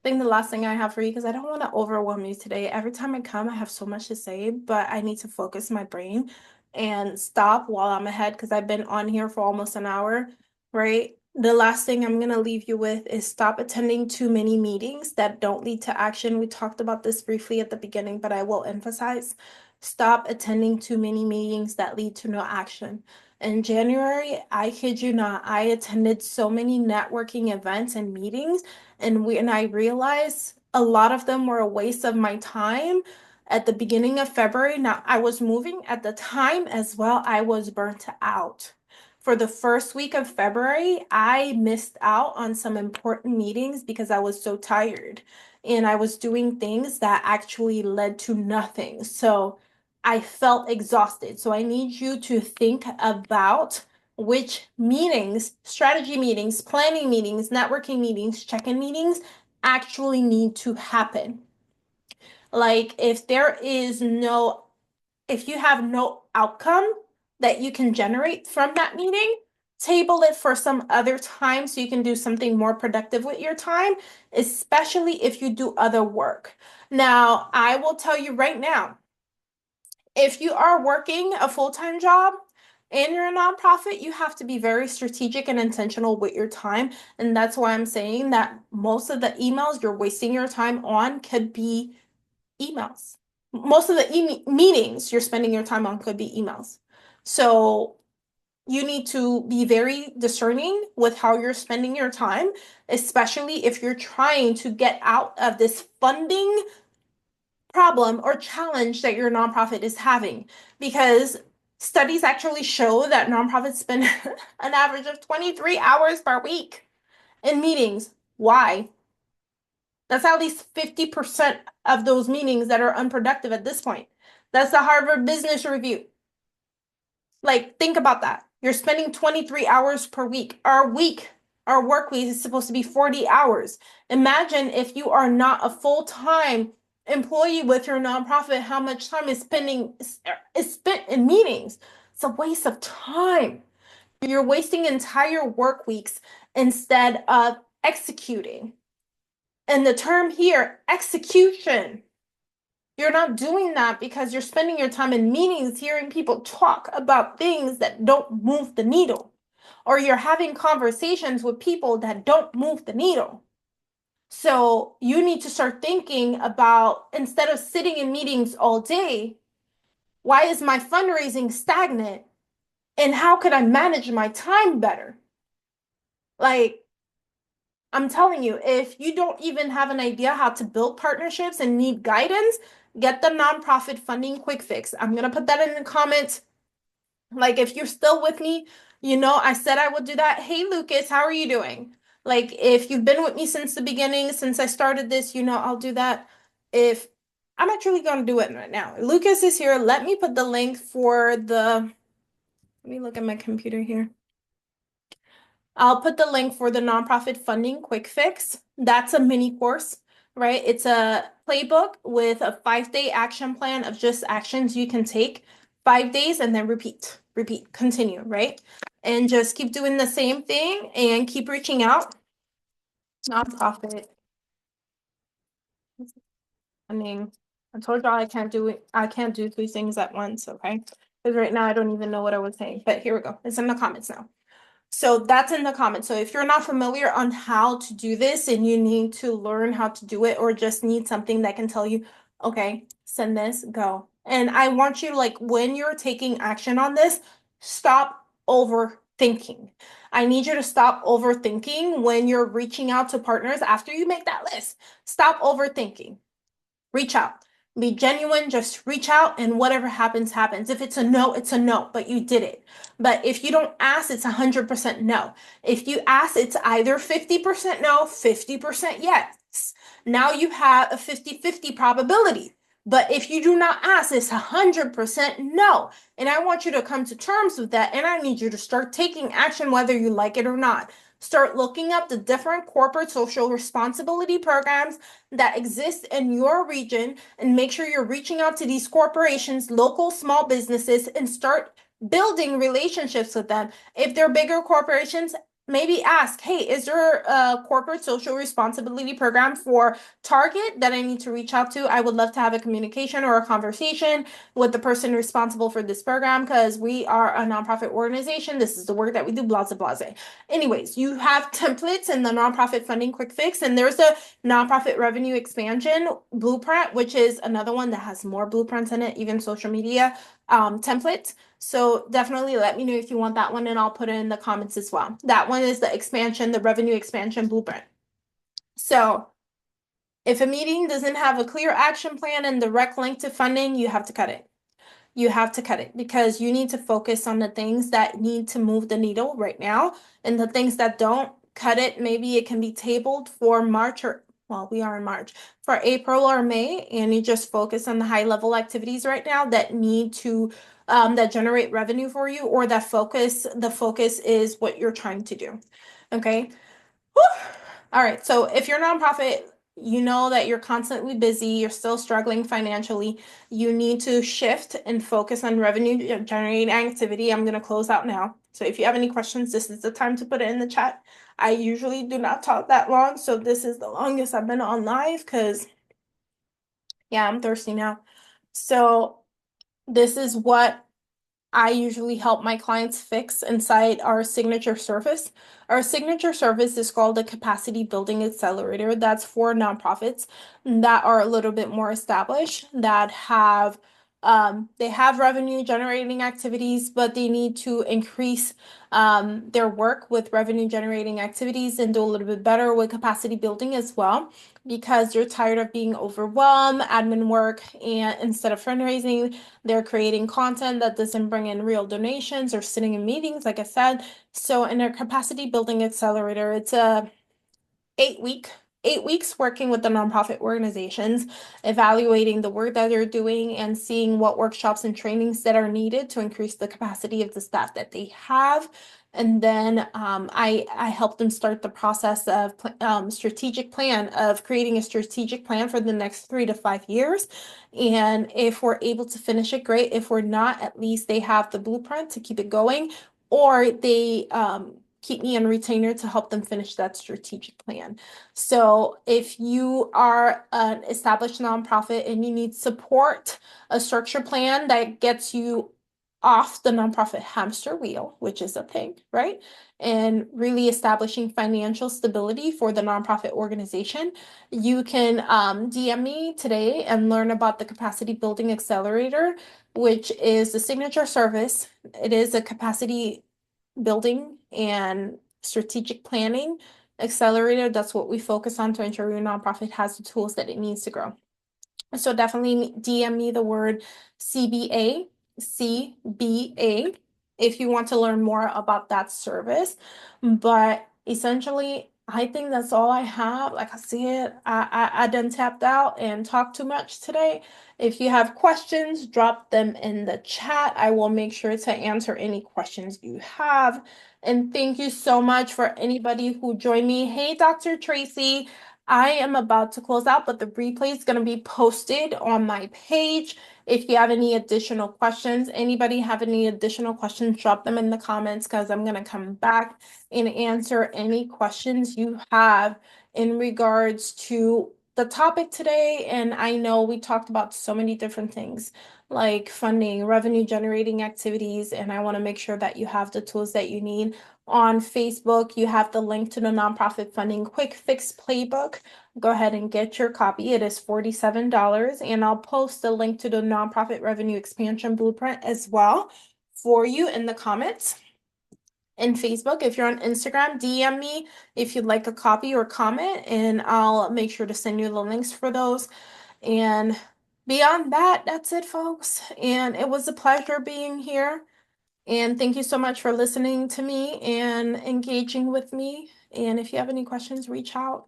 think the last thing I have for you, because I don't want to overwhelm you today. Every time I come, I have so much to say, but I need to focus my brain and stop while I'm ahead because I've been on here for almost an hour, right? The last thing I'm going to leave you with is stop attending too many meetings that don't lead to action. We talked about this briefly at the beginning, but I will emphasize stop attending too many meetings that lead to no action. In January, I kid you not, I attended so many networking events and meetings and I realized a lot of them were a waste of my time at the beginning of February. Now I was moving at the time as well. I was burnt out. For the first week of February, I missed out on some important meetings because I was so tired and I was doing things that actually led to nothing. So I felt exhausted. So I need you to think about which meetings, strategy meetings, planning meetings, networking meetings, check-in meetings actually need to happen. Like if you have no outcome that you can generate from that meeting, table it for some other time so you can do something more productive with your time, especially if you do other work. Now, I will tell you right now, if you are working a full-time job and you're a nonprofit, you have to be very strategic and intentional with your time. And that's why I'm saying that most of the emails you're wasting your time on could be emails. Most of the meetings you're spending your time on could be emails. So you need to be very discerning with how you're spending your time, especially if you're trying to get out of this funding problem or challenge that your nonprofit is having. Because studies actually show that nonprofits spend an average of 23 hours per week in meetings. Why? That's at least 50% of those meetings that are unproductive at this point. That's the Harvard Business Review. Like, think about that. You're spending 23 hours per week. Our work week is supposed to be 40 hours. Imagine if you are not a full-time employee with your nonprofit, how much time is spent in meetings. It's a waste of time. You're wasting entire work weeks instead of executing. And the term here, execution. You're not doing that because you're spending your time in meetings hearing people talk about things that don't move the needle, or you're having conversations with people that don't move the needle. So you need to start thinking about, instead of sitting in meetings all day, why is my fundraising stagnant? And how could I manage my time better? Like, I'm telling you, if you don't even have an idea how to build partnerships and need guidance, get the nonprofit funding quick fix. I'm going to put that in the comments. Like, if you're still with me, I said I would do that. Hey, Lucas, how are you doing? Like, if you've been with me since the beginning, since I started this, I'll do that. If I'm actually going to do it right now. Lucas is here. Let me put the link for let me look at my computer here. I'll put the link for the nonprofit funding quick fix. That's a mini course, right? It's a playbook with a 5-day action plan of just actions you can take 5 days and then repeat, continue, right? And just keep doing the same thing and keep reaching out. Nonprofit funding. I told y'all I can't do 3 things at once, okay? Because right now I don't even know what I was saying, but here we go. It's in the comments now. So that's in the comments. So if you're not familiar on how to do this and you need to learn how to do it or just need something that can tell you, okay, send this, go. And I want you to, like, when you're taking action on this, stop overthinking. I need you to stop overthinking when you're reaching out to partners after you make that list. Stop overthinking. Reach out. Be genuine, just reach out, and whatever happens, happens. If it's a no, it's a no, but you did it. But if you don't ask, it's 100% no. If you ask, it's either 50% no, 50% yes. Now you have a 50-50 probability. But if you do not ask, it's 100% no. And I want you to come to terms with that, and I need you to start taking action whether you like it or not. Start looking up the different corporate social responsibility programs that exist in your region and make sure you're reaching out to these corporations, local small businesses, and start building relationships with them. If they're bigger corporations, maybe ask, hey, is there a corporate social responsibility program for Target that I need to reach out to? I would love to have a communication or a conversation with the person responsible for this program because we are a nonprofit organization. This is the work that we do, blah, blah, blah. Anyways, you have templates in the nonprofit funding quick fix, and there's a nonprofit revenue expansion blueprint, which is another one that has more blueprints in it, even social media templates. So definitely let me know if you want that one, and I'll put it in the comments as well. That one is the revenue expansion blueprint. So if a meeting doesn't have a clear action plan and direct link to funding, you have to cut it. You have to cut it because you need to focus on the things that need to move the needle right now, and the things that don't, cut it. Maybe it can be tabled for March we are in March, for April or May, and you just focus on the high level activities right now that need to that generate revenue for you, or the focus is what you're trying to do. Okay. Whew. All right. So if your nonprofit you know that you're constantly busy, you're still struggling financially, you need to shift and focus on revenue generating activity. I'm going to close out now. So if you have any questions, this is the time to put it in the chat. I usually do not talk that long, so this is the longest I've been on live because, yeah, I'm thirsty now. So this is what I usually help my clients fix inside our signature service. Our signature service is called the Capacity Building Accelerator. That's for nonprofits that are a little bit more established, that have they have revenue generating activities, but they need to increase their work with revenue generating activities and do a little bit better with capacity building as well, because you're tired of being overwhelmed, admin work, and instead of fundraising, they're creating content that doesn't bring in real donations or sitting in meetings, like I said. So in our capacity building accelerator, it's a 8 week 8 weeks working with the nonprofit organizations, evaluating the work that they're doing and seeing what workshops and trainings that are needed to increase the capacity of the staff that they have. And then I help them start the process of strategic plan of creating a strategic plan for the next 3 to 5 years. And if we're able to finish it, great. If we're not, at least they have the blueprint to keep it going, or they keep me on retainer to help them finish that strategic plan. So if you are an established nonprofit and you need support, a structure plan that gets you off the nonprofit hamster wheel, which is a thing, right? And really establishing financial stability for the nonprofit organization, you can DM me today and learn about the Capacity Building Accelerator, which is the signature service. It is a capacity building and strategic planning accelerator. That's what we focus on to ensure your nonprofit has the tools that it needs to grow. So definitely DM me the word CBA, CBA, if you want to learn more about that service. But essentially, I think that's all I have. Like I said, I done tapped out and talked too much today. If you have questions, drop them in the chat. I will make sure to answer any questions you have. And thank you so much for anybody who joined me. Hey, Dr. Tracy. I am about to close out, but the replay is going to be posted on my page. If you have any additional questions, anybody have any additional questions, drop them in the comments because I'm going to come back and answer any questions you have in regards to the topic today. And I know we talked about so many different things like funding, revenue generating activities, and I want to make sure that you have the tools that you need. On Facebook, you have the link to the Nonprofit Funding Quick Fix Playbook. Go ahead and get your copy. It is $47, and I'll post the link to the Nonprofit Revenue Expansion Blueprint as well for you in the comments. In Facebook, if you're on Instagram, DM me if you'd like a copy or comment, and I'll make sure to send you the links for those. And beyond that, that's it, folks. And it was a pleasure being here. And thank you so much for listening to me and engaging with me. And if you have any questions, reach out.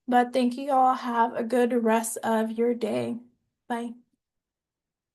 But thank you all. Have a good rest of your day. Bye.